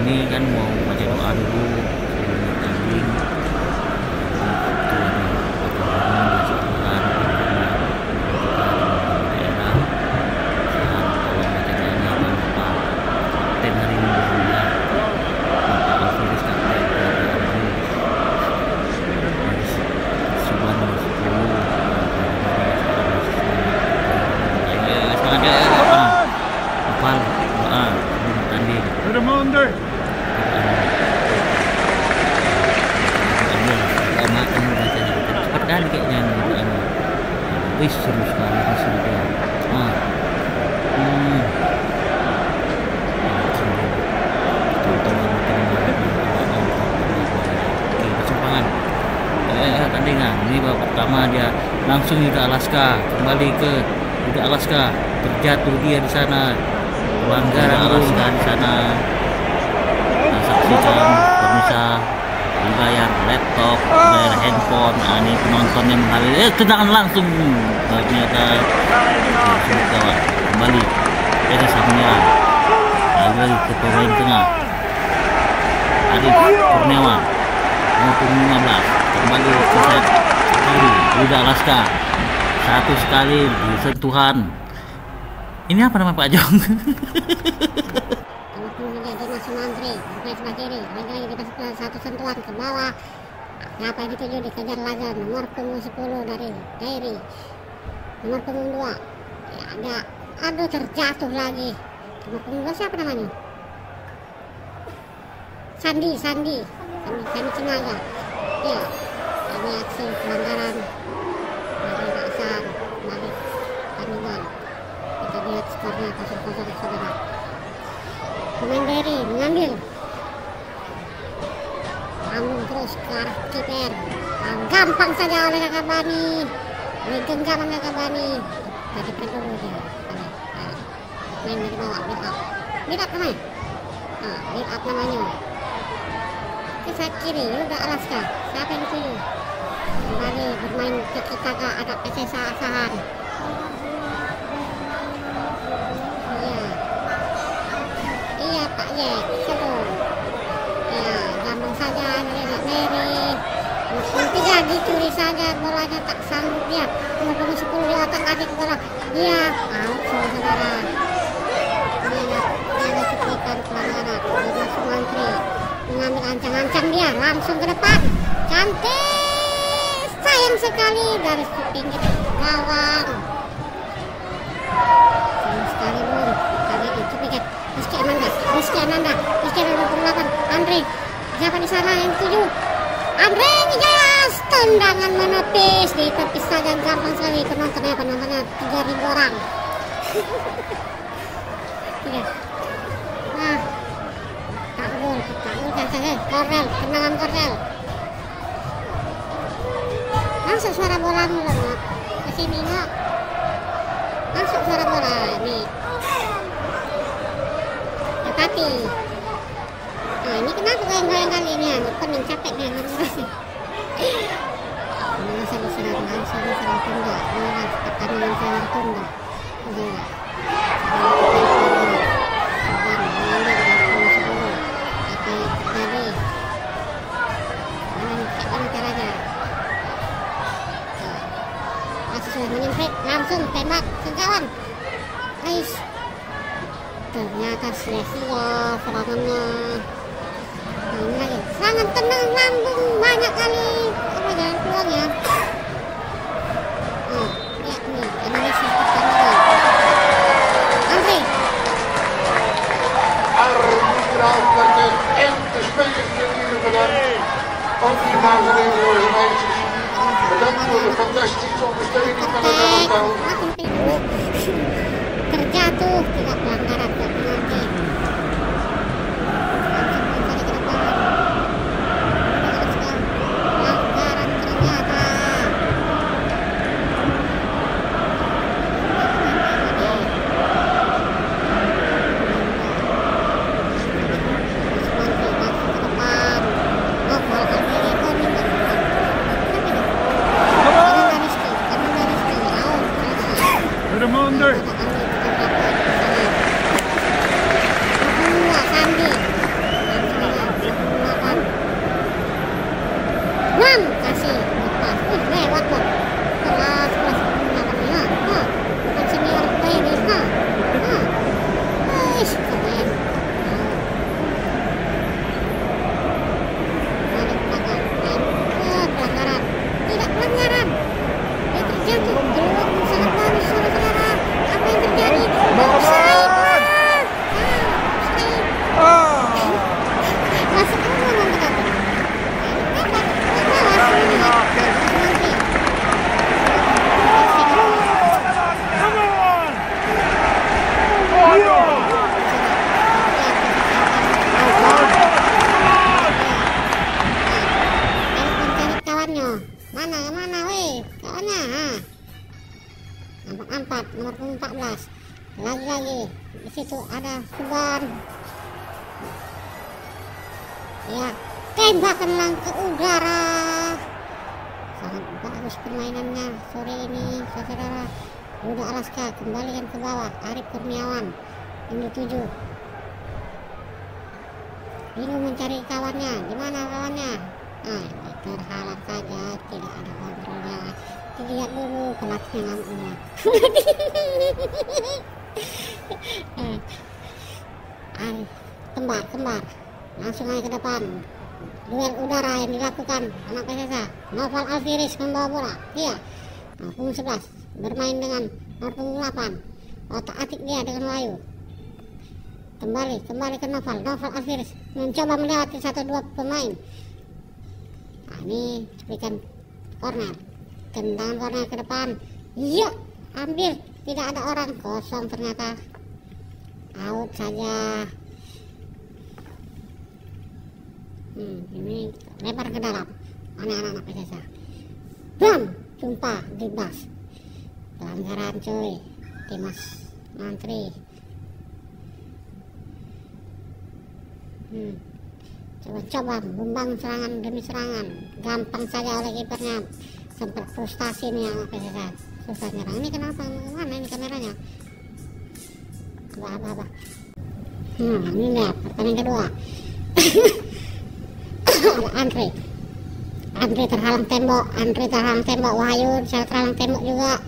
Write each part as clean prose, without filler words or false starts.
ini kan mau baca doa dulu sebelum bertanding. Wih, seru sekali hasilnya. Persimpangan tandingan ini babak pertama dia langsung Yuda Alaska kembali ke Yuda Alaska, terjatuh dia di sana, pelanggaran Alaska di sana. Nah, saksikan pemirsa di layar laptop, layar handphone. Ini penontonnya mengalir, tendangan langsung ternyata sudah gawat. Kembali Esa menyerang lagi ke pemain tengah Adit Kurniawan maupun 15 kembali ke set kiri Yuda Alaska, satu sekali di sentuhan. Ini apa nama Pak Jong? Satu sentuhan ke bawah. Apa yang dituju dikejar Lagan, nomor punggung 10 dari Dairi, nomor punggung 2 ya, ada aduh terjatuh lagi. Nomor punggung 2 siapa namanya? Sandi Cinaga. Ya, ini aksi pelanggaran dari dasar balik tandingan. Kita lihat skornya 0-0 saudara. Pemain Dairi mengambil, namun terus ke arah kiper, gampang saja oleh Kakak Bani, oleh genggaman Kakak Bani. Tadi dulu dia main dari bawah, build up namanya, build up namanya. Ke sayap kiri Yuda Alaska, siapa yang dituju? Kembali bermain tiki taka agak kesesaan. Iya Pak Jack, seru. Saja Mary tiga dicuri saja, bolanya tak sanggup dia. Nomor 10 di otak adik bola dia out saudara. Dia cuplikan pelanggaran. Dia Sumantri mengambil ancang-ancang, dia langsung ke depan, cantik, sayang sekali dari pinggir gawang. Sayang sekali belum kali dicuplikan Rizky Ananda 28 Andre. Siapa di sana yang tuju? Andre Wijaya, tendangan menepis, ditepis saja gampang sekali. Penontonnya 3.000 orang. Tidak. Nah, tak gol kan saja. Kornel, tendangan Kornel. Masuk suara bola mulai ke sini nggak? Masuk suara bola nih. Tetapi ini kenapa goyang-goyang kali ini? Pening capek nih ngurus. Masa diserang langsung diserang tunda. Pertandingan saya tunda. Apa yang terjadi? Mana caranya? Masih sudah menyemprit, langsung tembak ke kawan. Guys, ternyata sia-sia serangannya. Ini lagi serangan tenang lambung banyak kali apa ya peluangnya. Lihat nih Indonesia pertandingan. Andre. Arbitral worden en de spelers die hier gedaan. Ook die dames en heren en meisjes. Bedankt voor de fantastische ondersteuning van het elftal. Terjatuh, tidak pelanggaran ke penalti. situ ada Subban. Ya, tembakan ke udara. Sangat bagus permainannya sore ini, saudara. Yuda Alaska kembalikan ke bawah. Arif Kurniawan yang dituju. Bingung mencari kawannya. Di mana kawannya? Nah, terhalang saja, tidak ada kontrolnya. Lihat dulu pelatihnya ngamuknya. Kembar langsung aja ke depan. Duel udara yang dilakukan anak PSSA. Noval Alfiris membawa bola. Iya. Nah, punggung 11 bermain dengan nomor punggung 8. Otak-atik dia dengan Wahyu. Kembali ke Noval Alfiris mencoba melewati 1-2 pemain. Nah, ini berikan corner. Tendangan corner ke depan. Iya, ambil. Tidak ada orang, kosong ternyata. Out saja. Ini lebar ke dalam. Anak-anak PSSA. Bam, jumpa di bas. Pelanggaran coy. Dimas Mantri. Coba membangun serangan demi serangan. Gampang saja oleh kipernya. Sempat frustasi nih anak PSSA. Susah nyerang. Ini kenapa? Mana ini kameranya? Apa? Ini lihat pertandingan kedua. Ada Andre terhalang tembok. Wahyu terhalang tembok juga.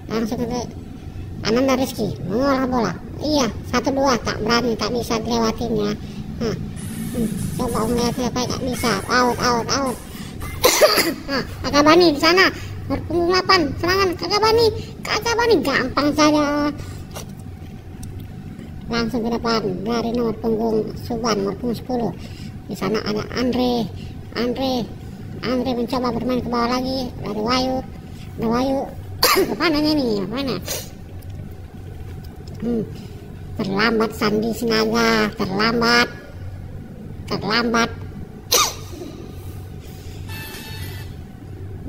Langsung ke Ananda Rizky mengolah bola. Iya, 1-2 tak berani, tak bisa dilewatinya. Coba melihat siapa tak bisa. Out. Kakabani di sana. Berpunggung 8 serangan Kakabani gampang saja. Langsung ke depan dari nomor punggung Subban, nomor punggung 10. Di sana ada Andre mencoba bermain ke bawah lagi. Ada Wahyu. Kemananya nih? Mana? Terlambat Sandi Sinaga. Terlambat.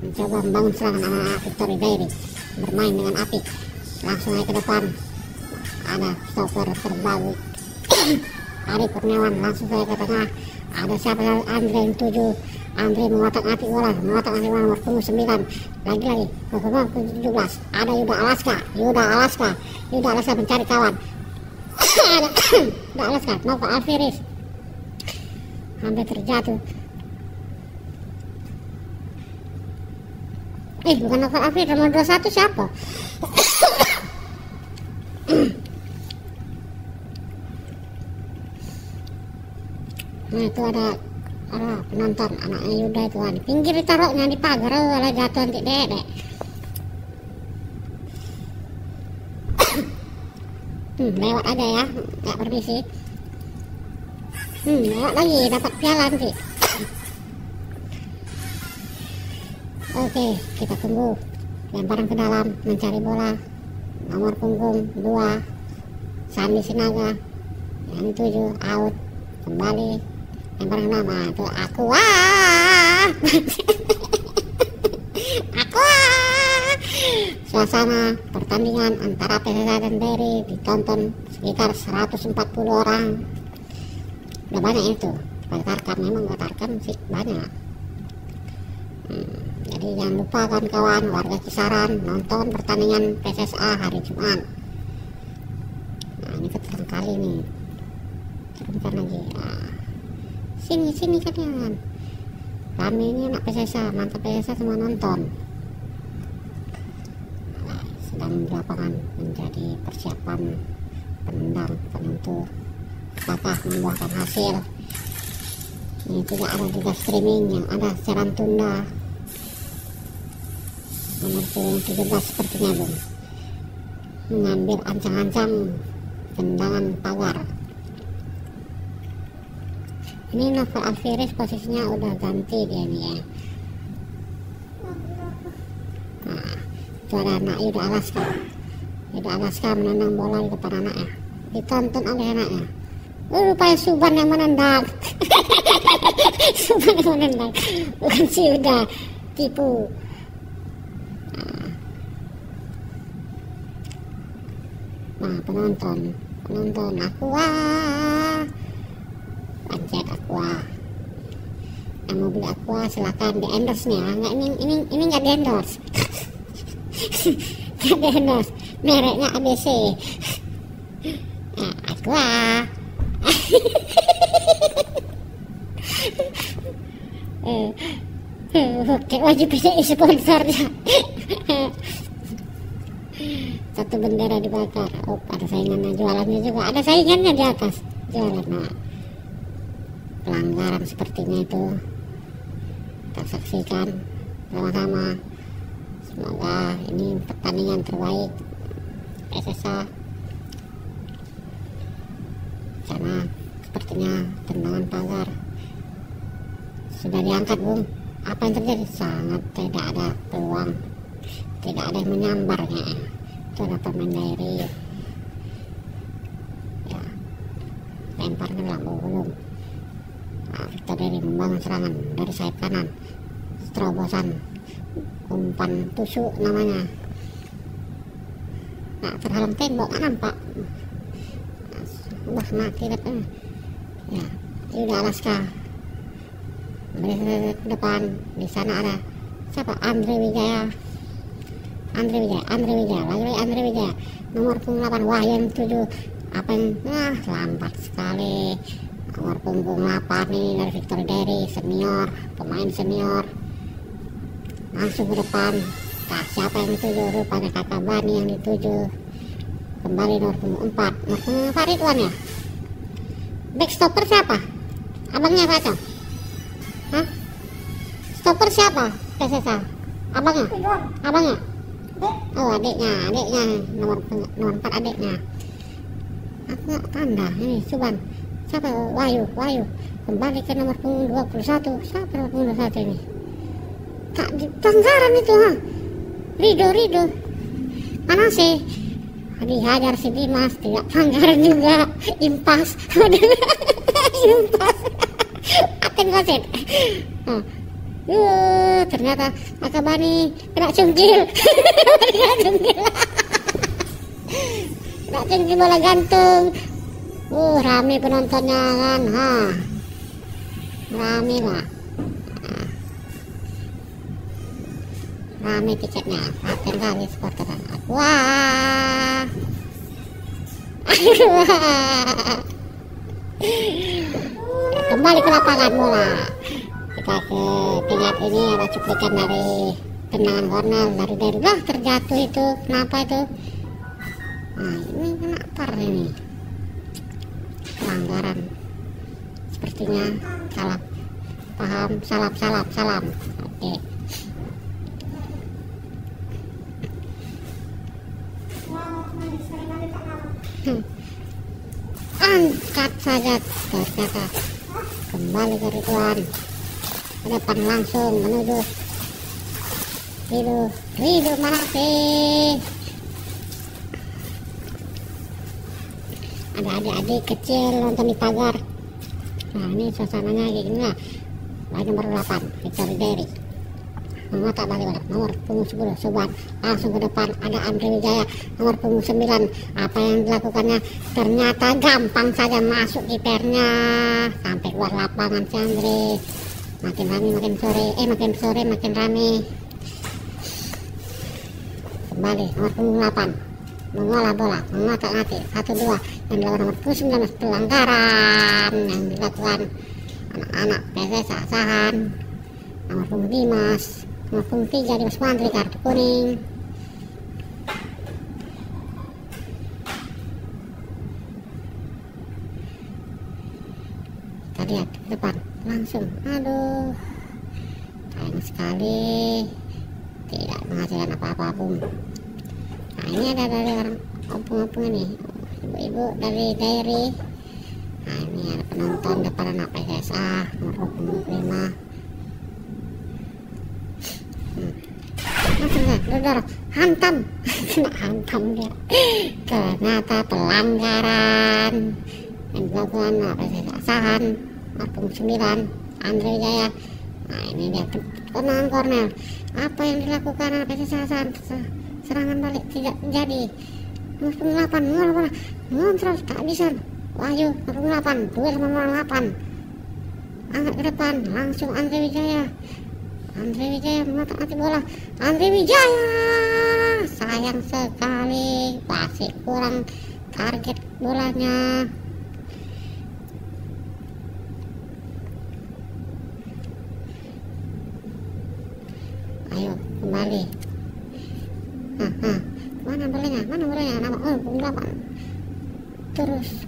Mencoba membangun serangan anak Victory Dairy. Bermain dengan apik. Langsung naik ke depan. Ada stopper terbaru. Arif Kurniawan langsung saya ke tengah. Ada siapa? Andre yang 7. Andre mengotak-atik bola nomor punggung 9. Lagi nomor punggung 17. Ada Yuda Alaska mencari kawan. Ada Yuda Alaska, Nova Alfiris hampir terjatuh. Bukan Nova Alfiris, nomor 21 siapa? Nah, itu ada penonton anaknya Yuda itu kan. Pinggir ditaruhnya di pagar, lah jatuh nanti dedek. Lewat aja ya, nggak permisi. Lewat lagi, dapat piala nanti. Oke, kita tunggu. Lemparan ke dalam, mencari bola. Nomor punggung 2 Sandi Sinaga. Yang 7 out. Kembali lemparan nama itu Aqua. Suasana pertandingan antara PSSA dan Dairy ditonton sekitar 140 orang. Udah banyak itu. Memang Tarkam sih banyak. Jadi jangan lupa kawan-kawan warga Kisaran nonton pertandingan PSSA hari Jumat. Nah, ini ketiga kali nih. Sebentar lagi. Sini kalian. Kami ini anak PSSA, mantap PSSA semua nonton. Sedang di lapangan menjadi persiapan penentu apakah membuahkan hasil. Ini juga ada juga streaming yang ada siaran tunda. Nomor 17 sepertinya belum mengambil ancang-ancang tendangan pagar. Ini Novel Alfiris posisinya udah ganti dia nih ya. Nah, itu ada anak Yuda Alaska menendang bola di depan anaknya. Ditonton oleh anaknya. Rupanya Subban yang menendang. Subban yang menendang, bukan si Yuda. Tipu. Nah, penonton Aqua, pancet Aqua. Yang mau beli Aqua silakan di endorse nih. Nggak, ini nggak di endorse. Nggak di endorse. Mereknya ABC. Nah, Aqua. Oke, wajib PCI sponsornya. Satu bendera dibakar. Oh, ada saingannya, jualannya juga. Ada saingannya di atas jualan. Nah, pelanggaran sepertinya itu kita saksikan sama-sama. Semoga ini pertandingan terbaik PSSA. Sana sepertinya tendangan pagar sudah diangkat, Bung. Apa yang terjadi? Sangat tidak ada peluang, tidak ada yang menyambarnya. Itu ada pemain dari ya, lempar ke belakang belum. Nah, Victor dari membangun serangan dari sayap kanan, terobosan umpan tusuk namanya. Nah, terhalang tembok, nggak nampak. Wah, mati depan. Ya, Yuda Alaska beri ke depan. Di sana ada siapa? Andre Wijaya, lagi Andre Wijaya nomor punggung 8. Wah, yang 7 apa yang lambat sekali. Nomor punggung 8 ini dari Victor Derry, senior, pemain senior, langsung ke depan. Nah, siapa yang dituju? Rupanya Kakak Bani yang dituju. Kembali nomor punggung 4. Nomor punggung 4 Ridwan ya. Back stopper siapa? Abangnya Kacang? Hah? Stopper siapa? PSSA? Abangnya? Oh, adiknya nomor 4 adiknya. Aku nggak tanda ini Suban. Siapa? Wahyu. Kembali ke nomor punggung 21. Siapa nomor punggung 21 ini? Tak pelanggaran itu, ha? Rido. Mana sih? Dihajar si Dimas, tidak pelanggaran juga. Impas. Impas. Aten wasit. Ternyata Akabani kena cungkil. Kena cungkil bola gantung. Rame penontonnya kan, rame lah. Rame tiketnya. Aten kali supporteran. Wah. Kembali ke lapangan bola. Kita ke tingkat ini ada cuplikan dari tendangan corner dari lah terjatuh itu. Kenapa itu? Nah, ini kenapa ini? Pelanggaran. Sepertinya salah paham. Salam. Oke. Angkat saja ternyata. Kembali ke Ridwan. Ke depan langsung menuju Rido mana sih? Ada adik-adik kecil nonton di pagar. Nah, ini suasananya kayak gini lah. Lagi nomor 8 Victor Derry memata balik bola. Nomor punggung 10 Suban langsung ke depan. Ada Andre Wijaya nomor punggung 9. Apa yang dilakukannya? Ternyata gampang saja masuk kipernya sampai keluar lapangan si Andre. Makin rame makin rame. Kembali nomor punggung 8 mengolah bola, mengotak-atik 1-2 yang dilakukan nomor 19. Pelanggaran yang dilakukan anak-anak PSSA Asahan. Nomor punggung Dimas, nomor punggung 3 Dimas Wandri kartu kuning. Kita lihat ke depan langsung. Aduh, sayang sekali tidak menghasilkan apa-apa pun. Nah, ini ada dari orang opung-opung ini, ibu-ibu dari Derry. Nah, ini ada penonton depan anak PSSA nomor 25. Dorong hantam. Kena hantam dia. Ternyata pelanggaran yang dilakukan PSSA Asahan nomor punggung 9 Andre Wijaya. Nah, ini dia tendangan corner. Apa yang dilakukan PSSA Asahan? Serangan balik tidak menjadi. nomor 8 ngontrol tak bisa. Wahyu nomor 8 duel nomor 8 angkat ke depan, langsung Andre Wijaya mata-mati bola. Andre Wijaya sayang sekali, masih kurang target bolanya. Ayo kembali. Mana bolanya nama 8 terus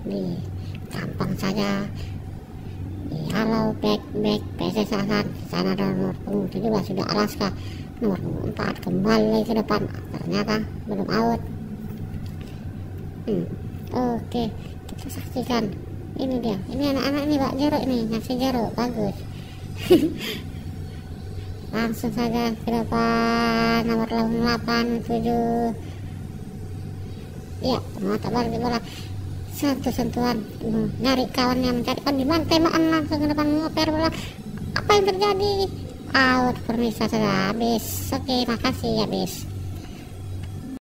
di gampang saja. Halo back PSS Hasan, sana ada nomor punggung 17 sudah Alaska, nomor 4 kembali ke depan, ternyata belum out. Oke, kita saksikan. Ini dia, ini anak-anak ini Pak Jero ini, ngasih Jero, bagus. Langsung saja ke depan, nomor 87. Iya, mata balik bola. Satu sentuhan, nyari kawannya, mencari kawan di mana, tembakan langsung ke depan, ngoper bola. Apa yang terjadi? Out, permisa saja, habis. Oke, makasih, habis.